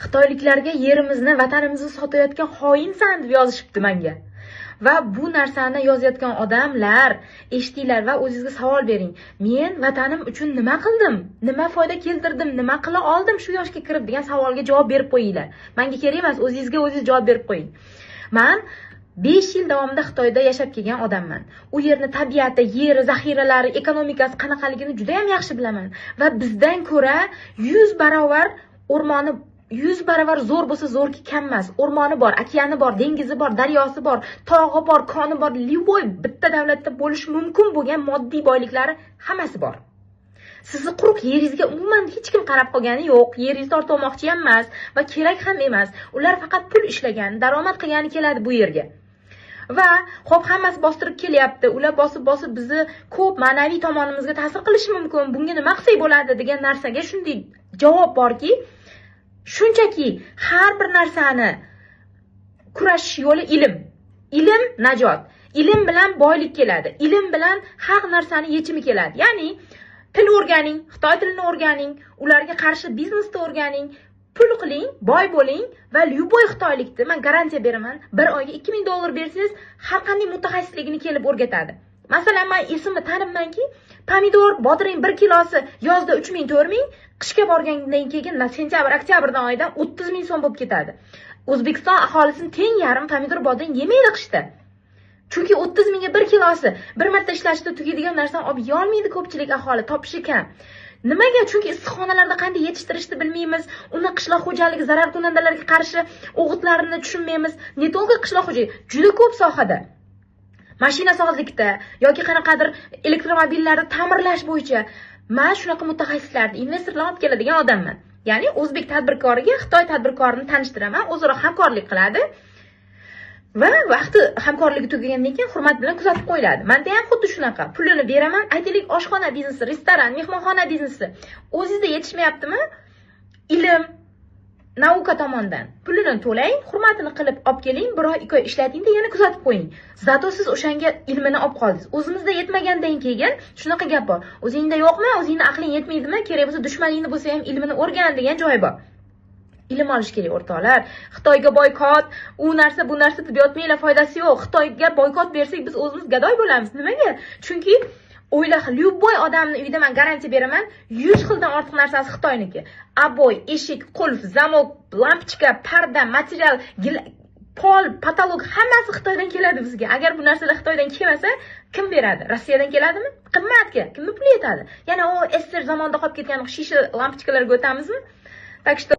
xitoyliklarga yerimizni, vatanimizni sotayotgan xoinsan deb yozishibdi menga. Va bu narsani yozayotgan odamlar eshitinglar va o'zingizga savol bering. Men vatanim uchun nima qildim? Nima foyda keltirdim? Nima qila oldim shu yoshga kirib degan savolga javob berib qo'yinglar. Menga kerak emas, o'zingizga o'zingiz javob berib qo'ying. Men 5 yil davomida Xitoyda yashab kelgan odamman. U yerni tabiati, yeri, zaxiralari, ekonomikasi qanaqaligini juda ham yaxshi bilaman va bizdan ko'ra 100 barobar o'rmoni 100 barobar zo'r bo'lsa zo'rki kam emas. O'rmoni bor, okeani bor, dengizi bor, daryosi bor, tog'i bor, koni bor, livoy bitta davlatda bo'lishi mumkin bo'lgan moddiy boyliklari hammasi bor. Sizni quruq yeringizga umuman hech kim qarab qolgani yo'q. Yeringizni tortib olmoqchi ham emas va kerak ham emas. Ular faqat pul ishlagan, daromad qilgani keladi bu yerga. Va xo'p, hammasi bostirib kelyapti. Ular bosib bizni ko'p ma'naviy tomonimizga ta'sir qilishi mumkin. Bunga nima qilsak bo'ladi degan narsaga shunday javob borki, shunchaki har bir narsani kurashish yo'li ilm. Ilm najot. Ilm bilan boylik keladi. Ilm bilan har narsani yechimi keladi. Ya'ni til o'rganing, Xitoy tilini o'rganing, ularga qarshi biznesni o'rganing, pul qiling, boy bo'ling va lyuboy xitoylikni men garantiya beraman, bir oyga $2000 bersangiz, har qanday mutaxassisligini kelib o'rgatadi. Masalan, men esimni tanibmanki, pomidor, bodring 1 kilosi yozda 3000, 4000, qishga borgandan keyin sentyabr, oktyabrdan oyidan 30000 so'm bo'lib ketadi. O'zbekiston aholisini teng yarim pomidor, bodring yemaydi qishda. Chunki 30 mingga 1 kilosi bir marta ishlashda tugaydigan narsani olib yolmaydi ko'pchilik aholi, topishi kam. Nimaga? Chunki issiqxonalarda qanday yetishtirishni bilmaymiz. Uni qishloq xo'jaligi zarar kunandalarga qarshi o'g'itlarini tushunmaymiz. Ne to'g'ri qishloq xo'jaligi juda ko'p sohada. Mashina sozlikda yoki qanaqadir elektromobillarni ta'mirlash bo'yicha men shunaqa mutaxassislarni, investorlarni olib keladigan odamman. Ya'ni o'zbek tadbirkoriga Xitoy tadbirkorini tanishtiraman, o'zaro hamkorlik qiladi. Va vaqti hamkorligi tugagandan keyin hurmat bilan kuzatib qo'yiladi. Menda ham xuddi shunaqa. Pulini beraman, aytaylik oshxona biznesi, restoran, mehmonxona biznesi. O'zingizda yetishmayaptimi? Ilm, nauka tomondan pulini to'lang, hurmatini qilib olib keling, 1 oy, 2 oy ishlating-da yana kuzatib qo'ying. Zato siz o'shanga ilmini olib qoldingiz. O'zimizda yetmagandan keyin shunaqa gap bor. O'zingda yo'qmi? O'zingni aqling yetmaydimi? Kerak bo'lsa dushmaningni bo'lsa ham ilmini o'rgan degan joy bor. Ilm olish kerak o'rtoqlar. Xitoyga boykot, u narsa bu narsa deb yotmanglar, foydasi yo'q. Xitoyga boykot bersak biz o'zimiz gadoy bo'lamiz. Nimaga? Chunki o'yla, lyuboy odamning uyida men garantiya beraman, 100 xildan ortiq narsasi Xitoyniki. Aboy, eshik, qulf, zamok, lampochka, parda, material, pol, patolog hammasi Xitoydan keladi bizga. Agar bu narsalar Xitoydan kelmasa, kim beradi? Rossiyadan keladimi? Qimmatga. Kimni puli yetadi? Yana o SSR zamonida qolib ketgan shisha lampochkalarga o'tamizmi? Так что